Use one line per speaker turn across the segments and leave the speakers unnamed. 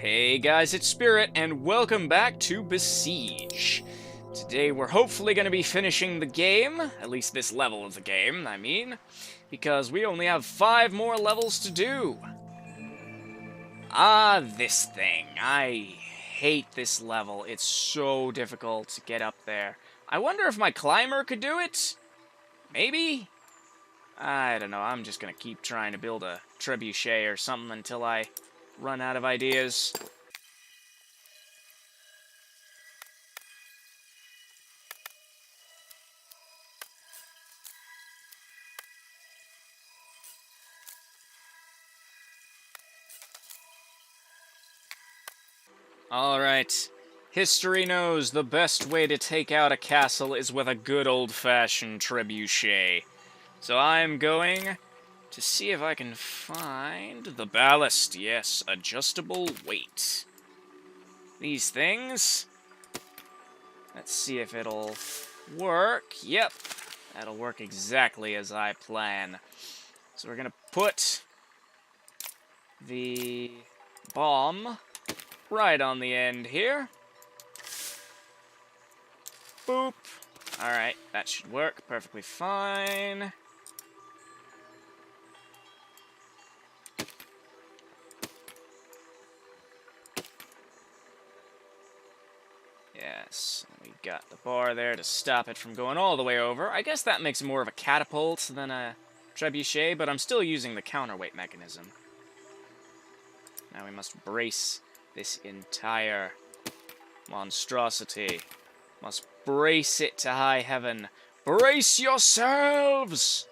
Hey guys, it's Spirit, and welcome back to Besiege. Today we're hopefully going to be finishing the game, at least this level of the game, I mean, because we only have 5 more levels to do. This thing. I hate this level. It's so difficult to get up there. I wonder if my climber could do it? Maybe? I don't know, I'm just going to keep trying to build a trebuchet or something until I run out of ideas. Alright. History knows the best way to take out a castle is with a good old-fashioned trebuchet. So I'm going to see if I can find the ballast. Yes, adjustable weight. These things. Let's see if it'll work. Yep, that'll work exactly as I plan. So we're gonna put the bomb right on the end here. Boop. Alright, that should work perfectly fine. Yes, we got the bar there to stop it from going all the way over. I guess that makes it more of a catapult than a trebuchet, but I'm still using the counterweight mechanism. Now we must brace this entire monstrosity. Must brace it to high heaven. Brace yourselves!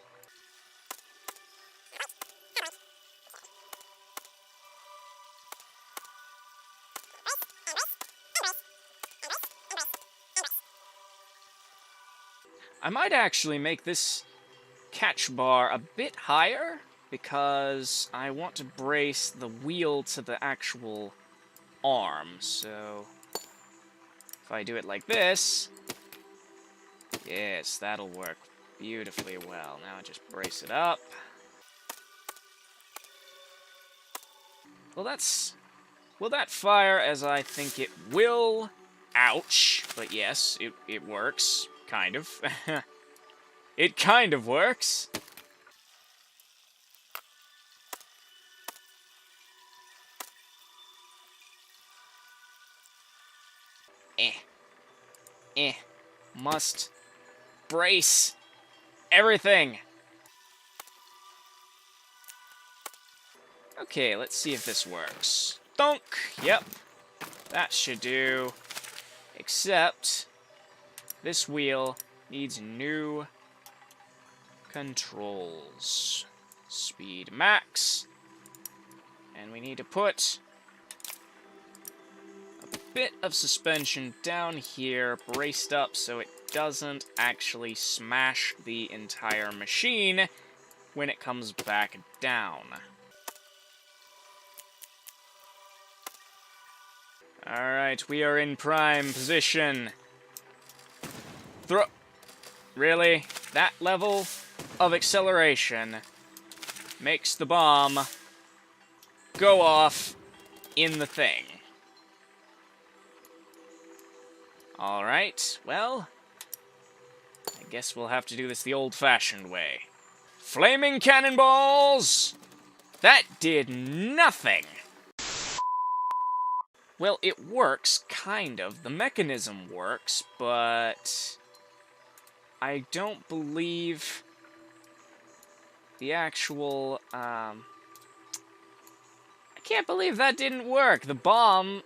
I might actually make this catch bar a bit higher, because I want to brace the wheel to the actual arm. So if I do it like this, yes, that'll work beautifully well. Now I just brace it up. Will that fire as I think it will? Ouch. But yes, it works. Kind of. It kind of works. Must brace everything. Okay, let's see if this works. Thunk! Yep. That should do. Except this wheel needs new controls. Speed max. And we need to put a bit of suspension down here, braced up so it doesn't actually smash the entire machine when it comes back down. Alright, we are in prime position. Throw. Really? That level of acceleration makes the bomb go off in the thing. Alright, well, I guess we'll have to do this the old-fashioned way. Flaming cannonballs! That did nothing! Well, it works, kind of. The mechanism works, but I don't believe the actual, I can't believe that didn't work. The bomb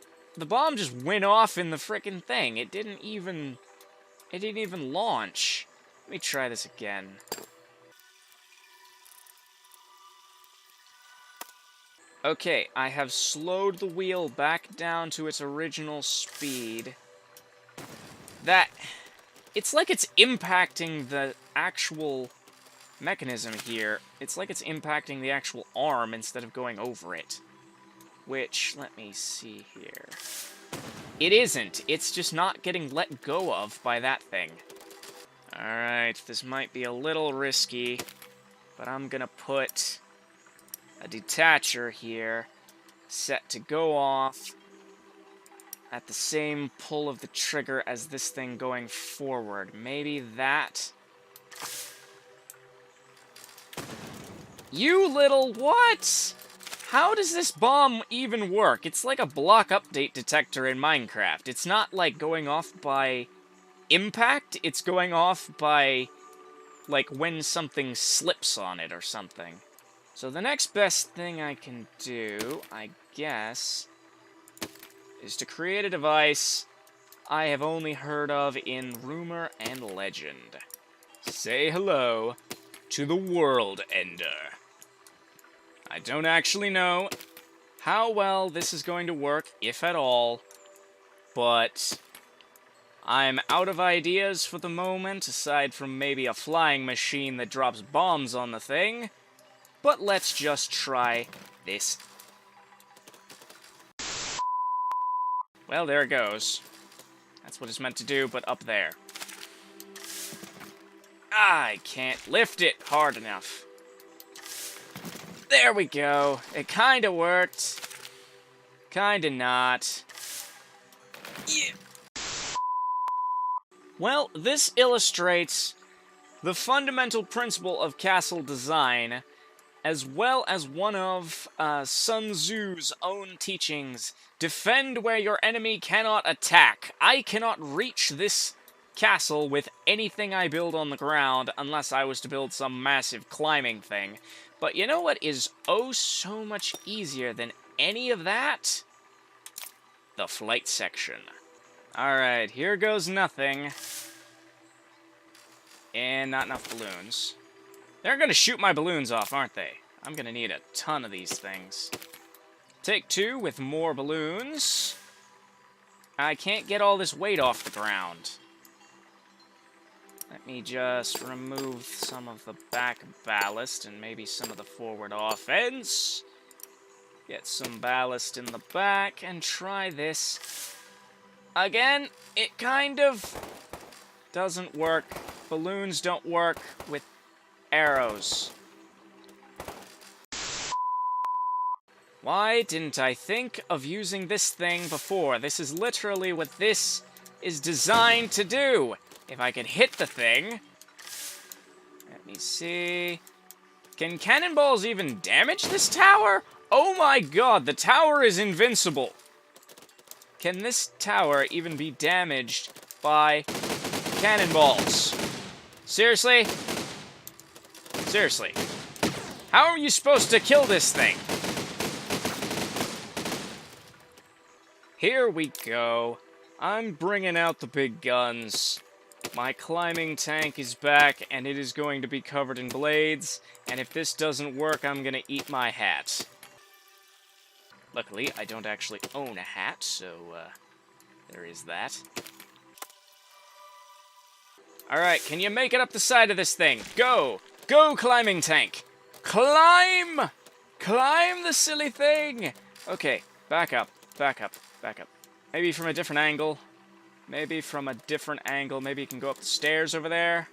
just went off in the frickin' thing. It didn't even launch. Let me try this again. Okay, I have slowed the wheel back down to its original speed. It's like it's impacting the actual mechanism here. It's like it's impacting the actual arm instead of going over it. Which, let me see here. It isn't. It's just not getting let go of by that thing. Alright, this might be a little risky, but I'm gonna put a detacher here set to go off at the same pull of the trigger as this thing going forward. Maybe that... You little what? How does this bomb even work? It's like a block update detector in Minecraft. It's not like going off by impact, it's going off by like when something slips on it or something. So the next best thing I can do, I guess, is to create a device I have only heard of in rumor and legend. Say hello to the World Ender. I don't actually know how well this is going to work, if at all, but I'm out of ideas for the moment, aside from maybe a flying machine that drops bombs on the thing. But let's just try this. Well, there it goes. That's what it's meant to do, but up there. I can't lift it hard enough. There we go. It kinda worked. Kinda not. Yeah. Well, this illustrates the fundamental principle of castle design, as well as one of Sun Tzu's own teachings. Defend where your enemy cannot attack. I cannot reach this castle with anything I build on the ground unless I was to build some massive climbing thing. But you know what is oh so much easier than any of that? The flight section. Alright, here goes nothing. And not enough balloons. They're gonna shoot my balloons off, aren't they? I'm gonna need a ton of these things. Take two with more balloons. I can't get all this weight off the ground. Let me just remove some of the back ballast and maybe some of the forward offense. Get some ballast in the back and try this. Again, it kind of doesn't work. Balloons don't work with arrows. Why didn't I think of using this thing before? This is literally what this is designed to do. If I can hit the thing... Let me see... Can cannonballs even damage this tower? Oh my god, the tower is invincible! Can this tower even be damaged by cannonballs? Seriously? Seriously. How are you supposed to kill this thing? Here we go. I'm bringing out the big guns. My climbing tank is back, and it is going to be covered in blades, and if this doesn't work, I'm gonna eat my hat. Luckily, I don't actually own a hat, so, there is that. Alright, can you make it up the side of this thing? Go! Go, climbing tank! Climb! Climb the silly thing! Okay, back up, back up, back up. Maybe from a different angle. Maybe from a different angle. Maybe you can go up the stairs over there.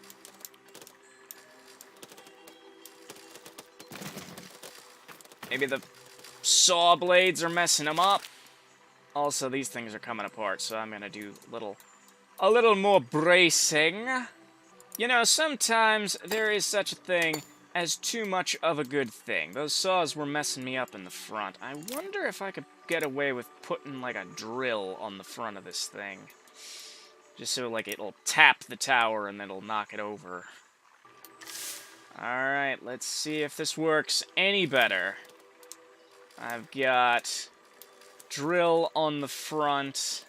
Maybe the saw blades are messing them up. Also, these things are coming apart, so I'm gonna do a little more bracing. You know, sometimes there is such a thing as too much of a good thing. Those saws were messing me up in the front. I wonder if I could get away with putting, like, a drill on the front of this thing. Just so, like, it'll tap the tower and then it'll knock it over. Alright, let's see if this works any better. I've got drill on the front.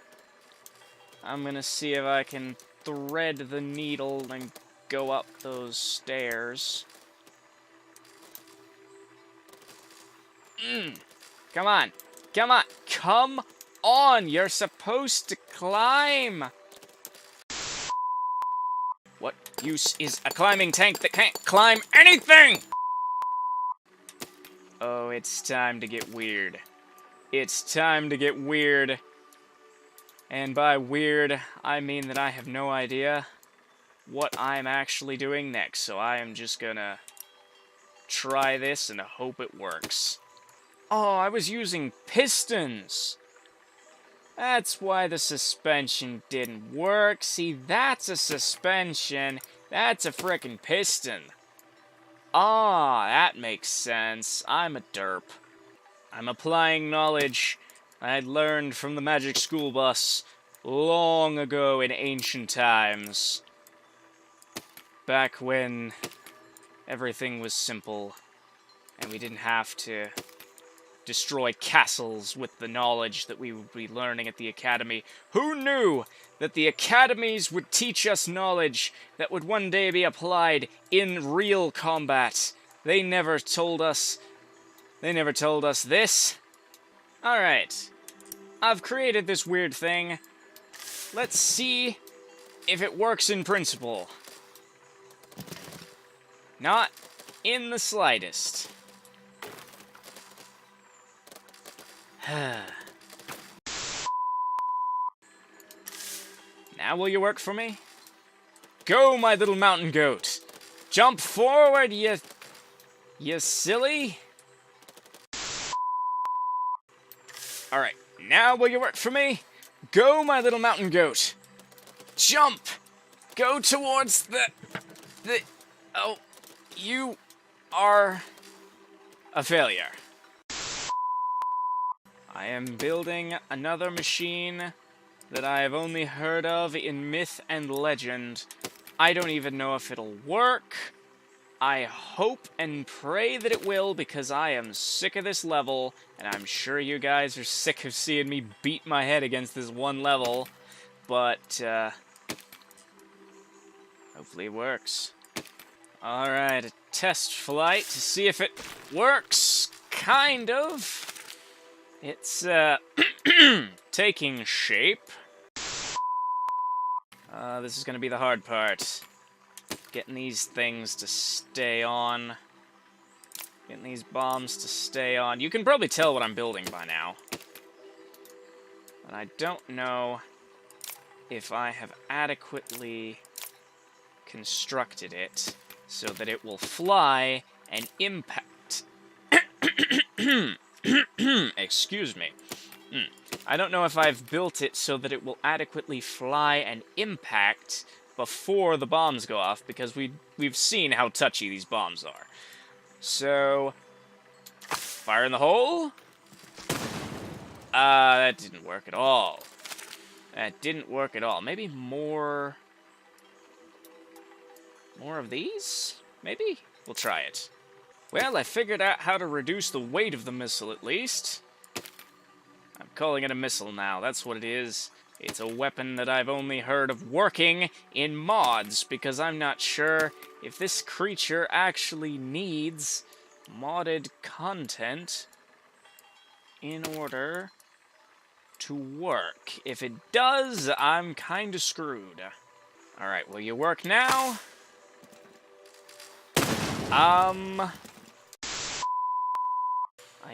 I'm gonna see if I can thread the needle and go up those stairs. Come on. Come on. Come on. You're supposed to climb. What use is a climbing tank that can't climb anything? Oh, it's time to get weird. It's time to get weird. And by weird, I mean that I have no idea what I'm actually doing next. So I am just gonna try this and hope it works. Oh, I was using pistons. That's why the suspension didn't work. See, that's a suspension. That's a frickin' piston. Ah, that makes sense. I'm a derp. I'm applying knowledge I'd learned from the magic school bus long ago in ancient times. Back when everything was simple and we didn't have to destroy castles with the knowledge that we would be learning at the academy. Who knew that the academies would teach us knowledge that would one day be applied in real combat? They never told us this. Alright. I've created this weird thing. Let's see if it works in principle. Not in the slightest. Now will you work for me? Go, my little mountain goat! Jump forward, you silly! Alright, now will you work for me? Go, my little mountain goat! Jump! Go towards the... Oh, you are a failure. I am building another machine that I have only heard of in myth and legend. I don't even know if it'll work. I hope and pray that it will, because I am sick of this level, and I'm sure you guys are sick of seeing me beat my head against this one level, but, hopefully it works. Alright, a test flight to see if it works, kind of. It's, taking shape. This is gonna be the hard part. Getting these things to stay on. Getting these bombs to stay on. You can probably tell what I'm building by now. But I don't know if I have adequately constructed it so that it will fly and impact. Excuse me. I don't know if I've built it so that it will adequately fly and impact before the bombs go off, because we've seen how touchy these bombs are. So, fire in the hole? That didn't work at all. That didn't work at all. Maybe more of these? Maybe? We'll try it. Well, I figured out how to reduce the weight of the missile, at least. I'm calling it a missile now, that's what it is. It's a weapon that I've only heard of working in mods, because I'm not sure if this creature actually needs modded content in order to work. If it does, I'm kinda screwed. Alright, will you work now? I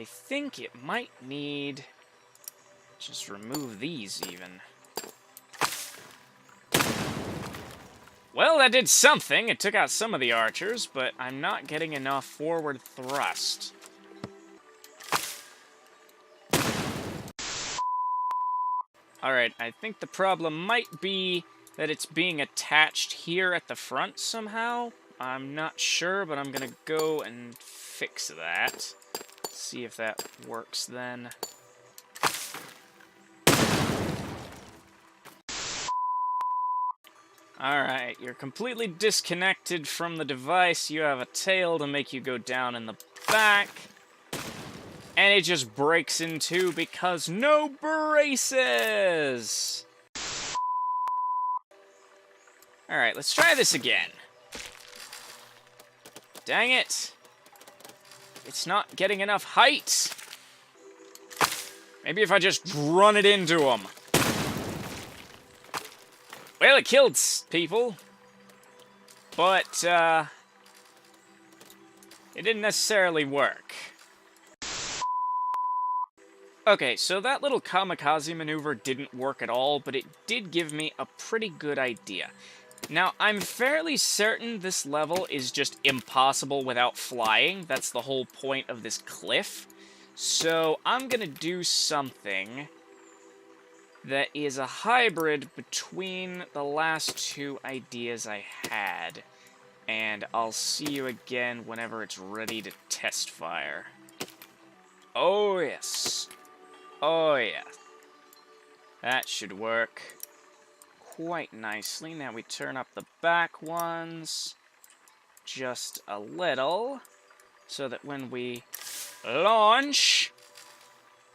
think it might need... just remove these, even. Well, that did something. It took out some of the archers, but I'm not getting enough forward thrust. Alright, I think the problem might be that it's being attached here at the front somehow. I'm not sure, but I'm gonna go and fix that. See if that works then. Alright, you're completely disconnected from the device. You have a tail to make you go down in the back. And it just breaks in two because no braces! Alright, let's try this again. Dang it. It's not getting enough height. Maybe if I just run it into them. Well, it killed people, but, it didn't necessarily work. Okay, so that little kamikaze maneuver didn't work at all, but it did give me a pretty good idea. Now, I'm fairly certain this level is just impossible without flying. That's the whole point of this cliff. So I'm gonna do something that is a hybrid between the last two ideas I had. And I'll see you again whenever it's ready to test fire. Oh yes. Oh yeah. That should work quite nicely. Now we turn up the back ones just a little, so that when we launch,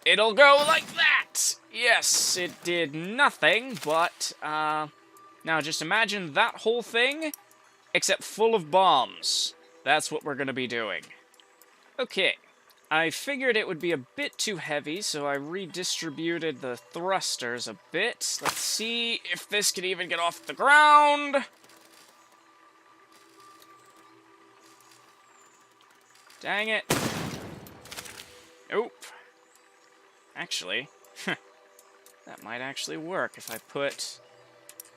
it'll go like that! Yes, it did nothing, but, now just imagine that whole thing, except full of bombs. That's what we're gonna be doing. Okay, I figured it would be a bit too heavy, so I redistributed the thrusters a bit. Let's see if this can even get off the ground. Dang it. Nope. Actually, that might actually work if I put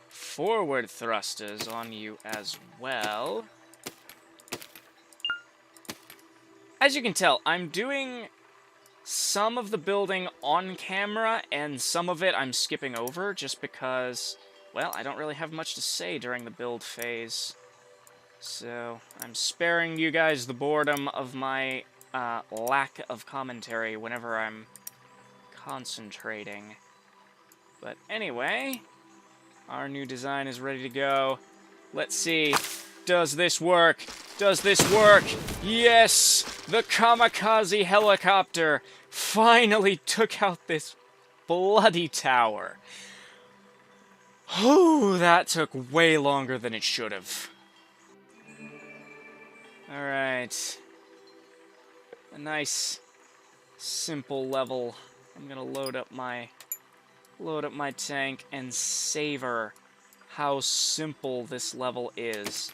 forward thrusters on you as well. As you can tell, I'm doing some of the building on camera, and some of it I'm skipping over just because, well, I don't really have much to say during the build phase. So, I'm sparing you guys the boredom of my lack of commentary whenever I'm concentrating. But anyway, our new design is ready to go. Let's see. Does this work? Does this work? Yes! The kamikaze helicopter finally took out this bloody tower. Whew, that took way longer than it should have. Alright. A nice, simple level. I'm gonna load up my tank and savor how simple this level is.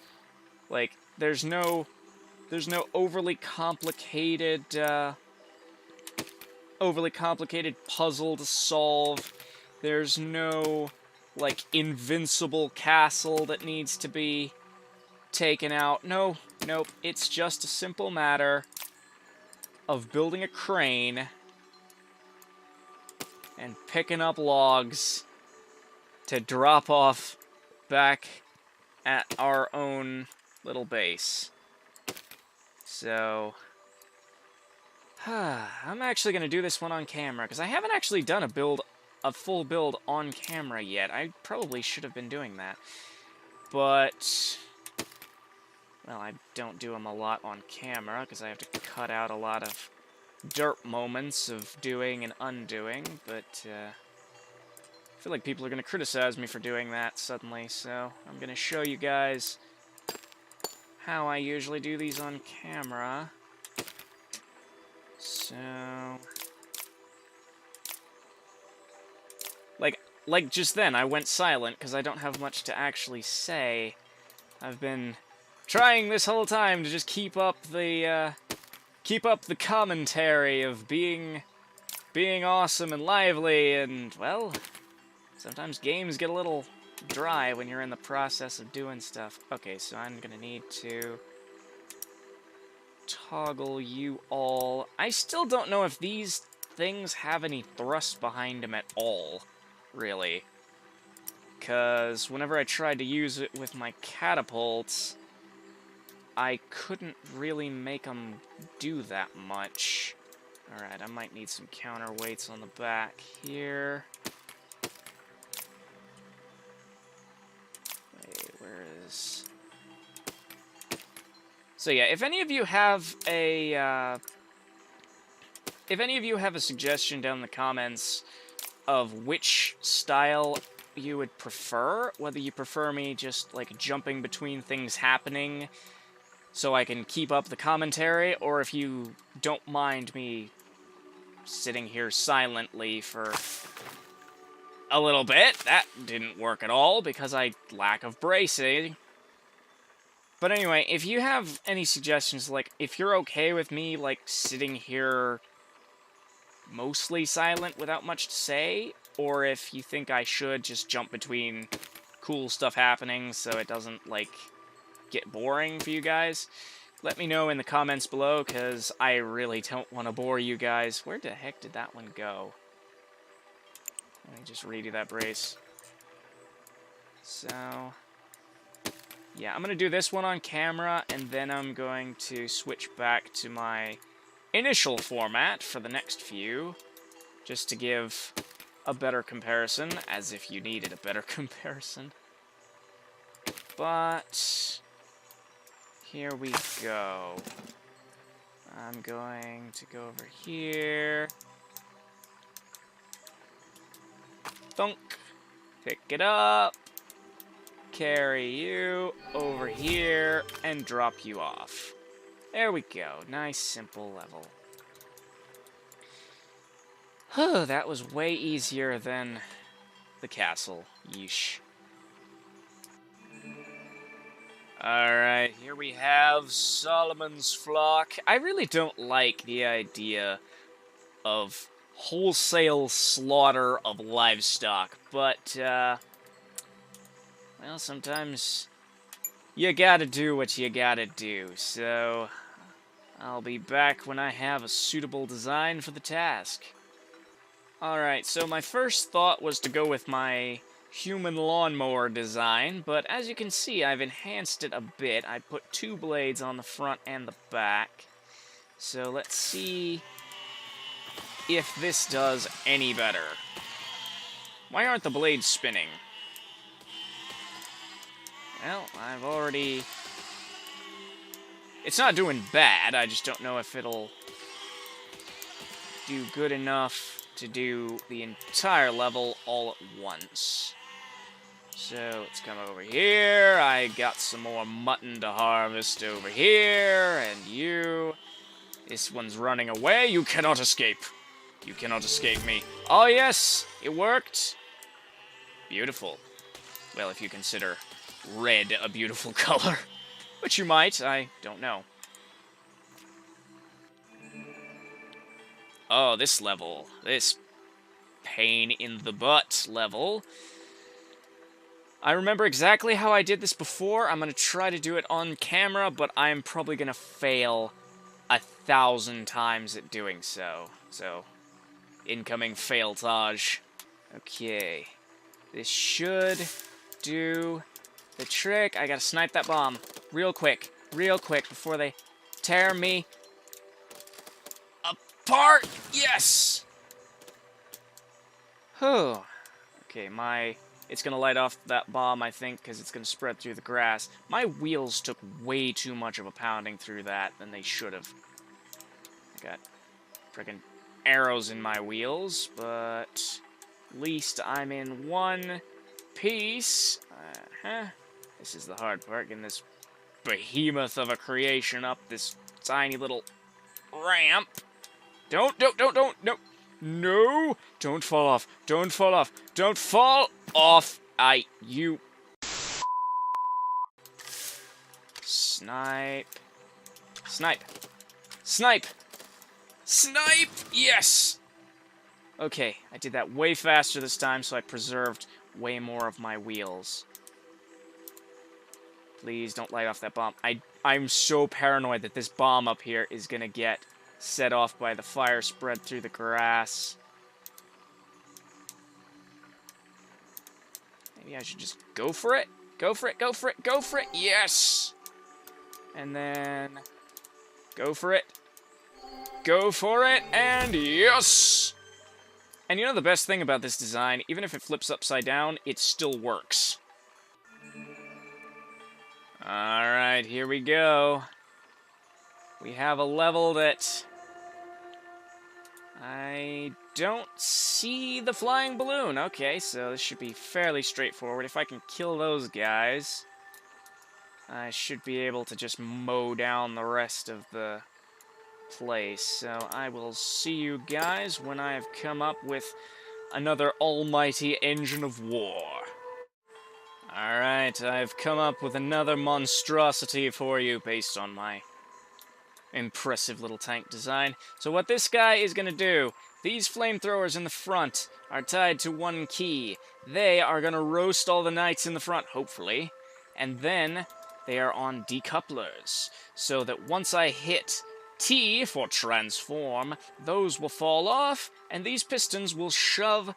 Like, there's no overly complicated puzzle to solve. There's no, like, invincible castle that needs to be taken out. Nope. It's just a simple matter of building a crane and picking up logs to drop off back at our own little base. So, I'm actually going to do this one on camera, because I haven't actually done a full build on camera yet. I probably should have been doing that. But, well, I don't do them a lot on camera, because I have to cut out a lot of dirt moments of doing and undoing, but, I feel like people are going to criticize me for doing that suddenly, so I'm going to show you guys how I usually do these on camera. So, like just then, I went silent because I don't have much to actually say. I've been trying this whole time to just keep up the commentary of being awesome and lively, and, well, sometimes games get a little dry when you're in the process of doing stuff. Okay, so I'm gonna need to toggle you all. I still don't know if these things have any thrust behind them at all, really. Because whenever I tried to use it with my catapults, I couldn't really make them do that much. Alright, I might need some counterweights on the back here. Where is... So yeah, if any of you have a suggestion down in the comments of which style you would prefer, whether you prefer me just, like, jumping between things happening so I can keep up the commentary, or if you don't mind me sitting here silently for a little bit. That didn't work at all because I lack of bracing. But anyway, if you have any suggestions, like, if you're okay with me, like, sitting here mostly silent without much to say, or if you think I should just jump between cool stuff happening so it doesn't, like, get boring for you guys, let me know in the comments below, because I really don't want to bore you guys. Where the heck did that one go? Let me just redo that brace. So, yeah, I'm going to do this one on camera, and then I'm going to switch back to my initial format for the next few, just to give a better comparison, as if you needed a better comparison. But here we go. I'm going to go over here. Thunk. Pick it up. Carry you over here and drop you off. There we go. Nice, simple level. Oh, that was way easier than the castle. Yeesh. Alright, here we have Solomon's Flock. I really don't like the idea of wholesale slaughter of livestock, but, well, sometimes you gotta do what you gotta do, so I'll be back when I have a suitable design for the task. Alright, so my first thought was to go with my human lawnmower design, but as you can see, I've enhanced it a bit. I put 2 blades on the front and the back. So let's see if this does any better. Why aren't the blades spinning? Well, I've already... It's not doing bad, I just don't know if it'll do good enough to do the entire level all at once. So, let's come over here. I got some more mutton to harvest over here, and you... This one's running away. You cannot escape. You cannot escape me. Oh, yes! It worked! Beautiful. Well, if you consider red a beautiful color. Which you might, I don't know. Oh, this level. This pain in the butt level. I remember exactly how I did this before. I'm going to try to do it on camera, but I'm probably going to fail 1,000 times at doing so. So, incoming failtage. Okay. This should do the trick. I gotta snipe that bomb real quick, before they tear me apart. Yes! Oh. Okay, it's gonna light off that bomb, I think, because it's gonna spread through the grass. My wheels took way too much of a pounding through that than they should have. I got friggin' arrows in my wheels, but at least I'm in one piece. This is the hard part, getting this behemoth of a creation up this tiny little ramp. No! No! Don't fall off. Don't fall off. Don't fall off. You... Snipe. Snipe. Snipe! Snipe! Yes! Okay, I did that way faster this time, so I preserved way more of my wheels. Please don't light off that bomb. I'm so paranoid that this bomb up here is gonna get set off by the fire spread through the grass. Maybe I should just go for it? Go for it, go for it, go for it! Yes! And then... Go for it. Go for it, and yes! And you know the best thing about this design? Even if it flips upside down, it still works. Alright, here we go. We have a level that... I don't see the flying balloon. Okay, so this should be fairly straightforward. If I can kill those guys, I should be able to just mow down the rest of the place. So I will see you guys when I have come up with another almighty engine of war. Alright, I've come up with another monstrosity for you based on my impressive little tank design. So what this guy is going to do, these flamethrowers in the front are tied to one key. They are going to roast all the knights in the front, hopefully. And then they are on decouplers, so that once I hit T for transform, those will fall off, and these pistons will shove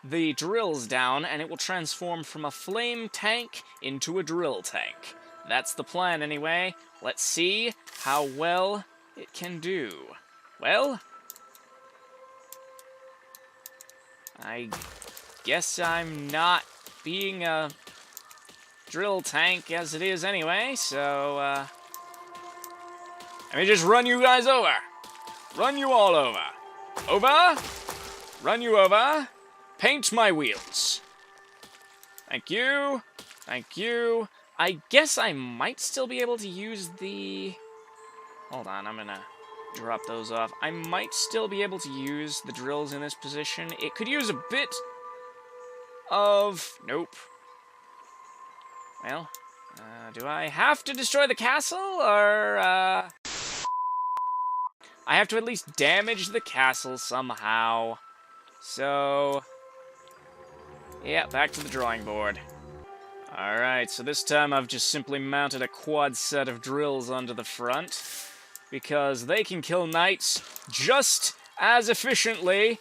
the drills down, and it will transform from a flame tank into a drill tank. That's the plan anyway. Let's see how well it can do. Well, I guess I'm not being a drill tank as it is anyway, so, let me just run you guys over. Run you all over. Over. Run you over. Paint my wheels. Thank you. Thank you. I guess I might still be able to use the... Hold on, I'm gonna drop those off. I might still be able to use the drills in this position. It could use a bit of... Nope. Well, do I have to destroy the castle, or, I have to at least damage the castle somehow. So... Yeah, back to the drawing board. Alright, so this time I've just simply mounted a quad set of drills onto the front, because they can kill knights just as efficiently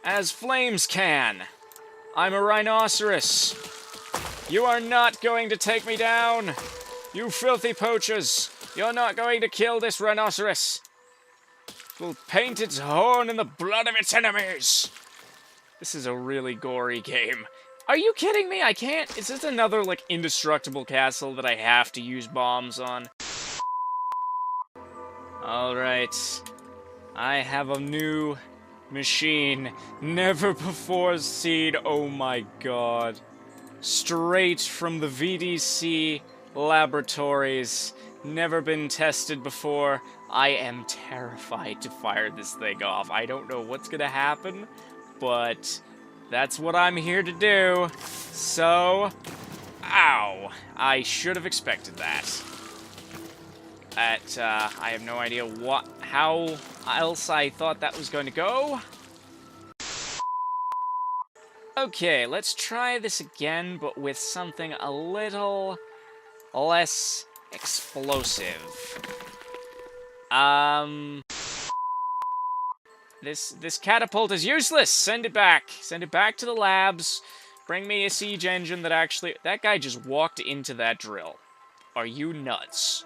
as flames can. I'm a rhinoceros. You are not going to take me down, you filthy poachers. You're not going to kill this rhinoceros. It will paint its horn in the blood of its enemies. This is a really gory game. Are you kidding me? I can't... Is this another, like, indestructible castle that I have to use bombs on? Alright. I have a new machine. Never before seen. Oh my god. Straight from the VDC laboratories. Never been tested before. I am terrified to fire this thing off. I don't know what's gonna happen, but that's what I'm here to do. So, ow. I should have expected that. I have no idea how else I thought that was going to go. Okay, let's try this again, but with something a little less explosive. This catapult is useless! Send it back! Send it back to the labs. Bring me a siege engine that actually... That guy just walked into that drill. Are you nuts?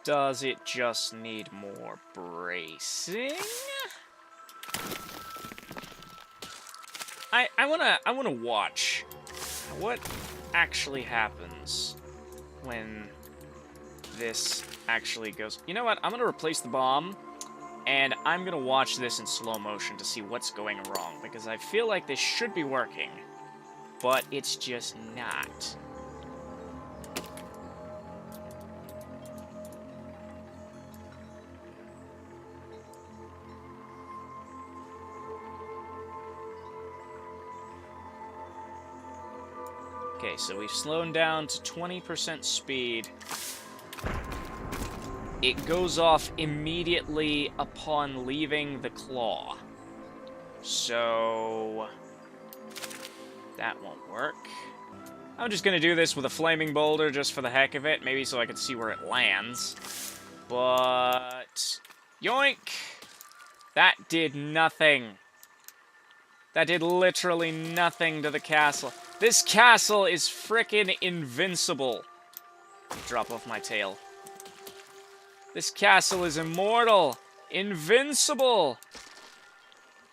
Does it just need more bracing? I wanna watch what actually happens when this actually goes... You know what? I'm gonna replace the bomb, and I'm gonna watch this in slow motion to see what's going wrong, because I feel like this should be working, but it's just not. Okay, so we've slowed down to 20% speed. It goes off immediately upon leaving the claw. So... that won't work. I'm just gonna do this with a flaming boulder just for the heck of it, maybe so I can see where it lands. But... yoink! That did nothing. That did literally nothing to the castle. This castle is frickin' invincible. Drop off my tail. This castle is immortal. Invincible.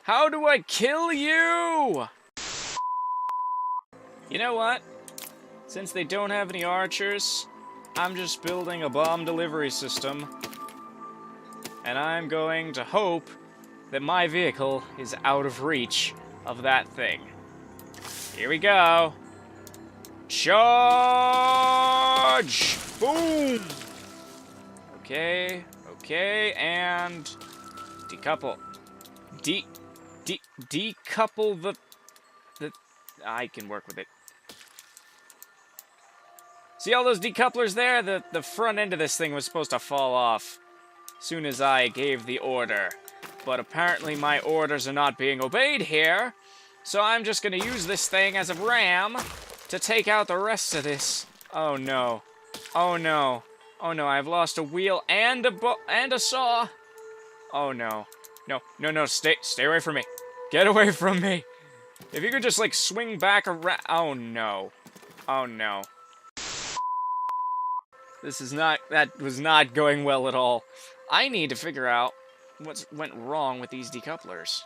How do I kill you? You know what? Since they don't have any archers, I'm just building a bomb delivery system. And I'm going to hope that my vehicle is out of reach of that thing. Here we go. Charge! Boom! Okay, okay, and decouple. Decouple the... I can work with it. See all those decouplers there? The front end of this thing was supposed to fall off as soon as I gave the order. But apparently my orders are not being obeyed here, so I'm just gonna use this thing as a ram to take out the rest of this. Oh no. Oh no. Oh no, I've lost a wheel and a saw. Oh no. No, no, no, stay away from me. Get away from me. If you could just, like, swing back around. Oh no. Oh no. That was not going well at all. I need to figure out what went wrong with these decouplers.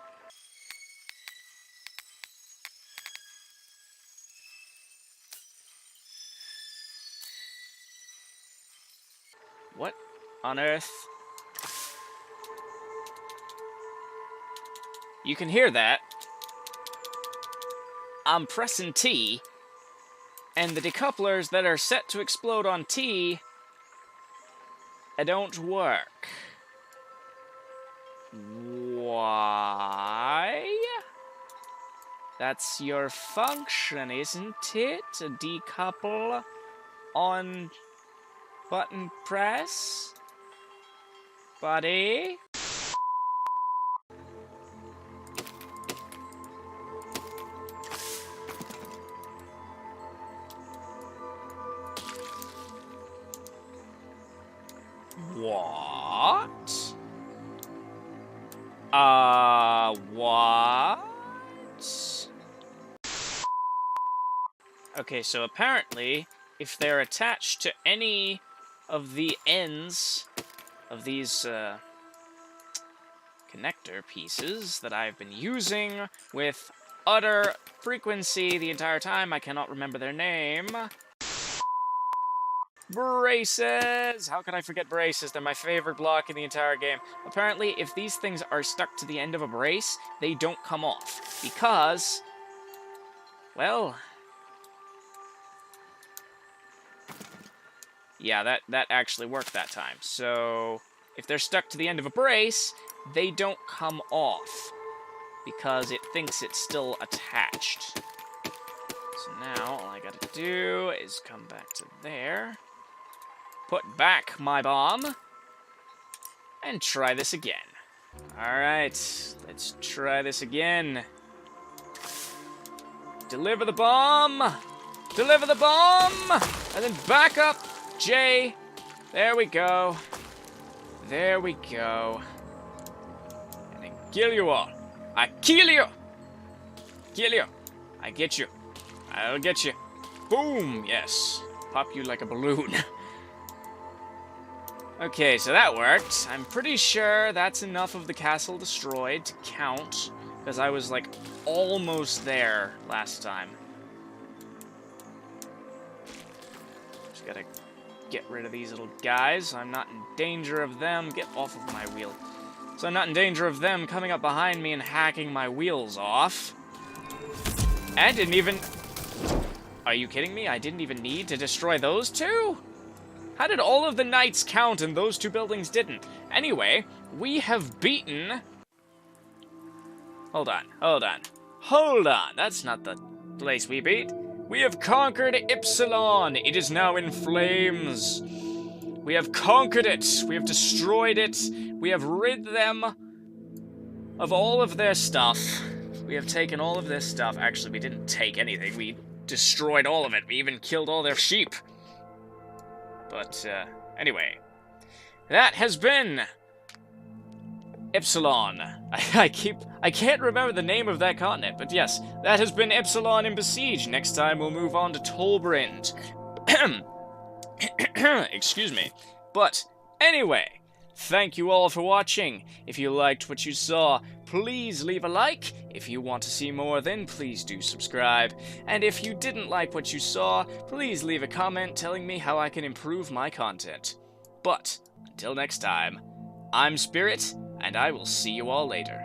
What on earth? You can hear that. I'm pressing T, and the decouplers that are set to explode on T don't work. Why? That's your function, isn't it? To decouple on button press? Buddy? What? What? Okay, so apparently, if they're attached to any of the ends of these, connector pieces that I've been using with utter frequency the entire time, I cannot remember their name. Braces! How could I forget braces? They're my favorite block in the entire game. Apparently, if these things are stuck to the end of a brace, they don't come off. Because, well, yeah, that actually worked that time. So, if they're stuck to the end of a brace, they don't come off. Because it thinks it's still attached. So now, all I gotta do is come back to there. Put back my bomb. And try this again. Alright, let's try this again. Deliver the bomb! Deliver the bomb! And then back up, J. There we go. There we go. And then kill you all. I kill you! Kill you. I get you. I'll get you. Boom! Yes. Pop you like a balloon. Okay, so that worked. I'm pretty sure that's enough of the castle destroyed to count, because I was, like, almost there last time. Just gotta get rid of these little guys, so I'm not in danger of them. Get off of my wheel. So I'm not in danger of them coming up behind me and hacking my wheels off. And didn't even... Are you kidding me? I didn't even need to destroy those two? How did all of the knights count and those two buildings didn't? Anyway, we have beaten... Hold on, hold on. Hold on, that's not the place we beat. We have conquered Ipsilon. It is now in flames. We have conquered it. We have destroyed it. We have rid them of all of their stuff. We have taken all of their stuff. Actually, we didn't take anything. We destroyed all of it. We even killed all their sheep. But, anyway. That has been Ipsilon. I can't remember the name of that continent, but yes, that has been Ipsilon in Besiege. Next time we'll move on to Tolbrand. Excuse me. But, anyway, thank you all for watching. If you liked what you saw, please leave a like. If you want to see more, then please do subscribe. And if you didn't like what you saw, please leave a comment telling me how I can improve my content. But, until next time, I'm Spirit, and I will see you all later.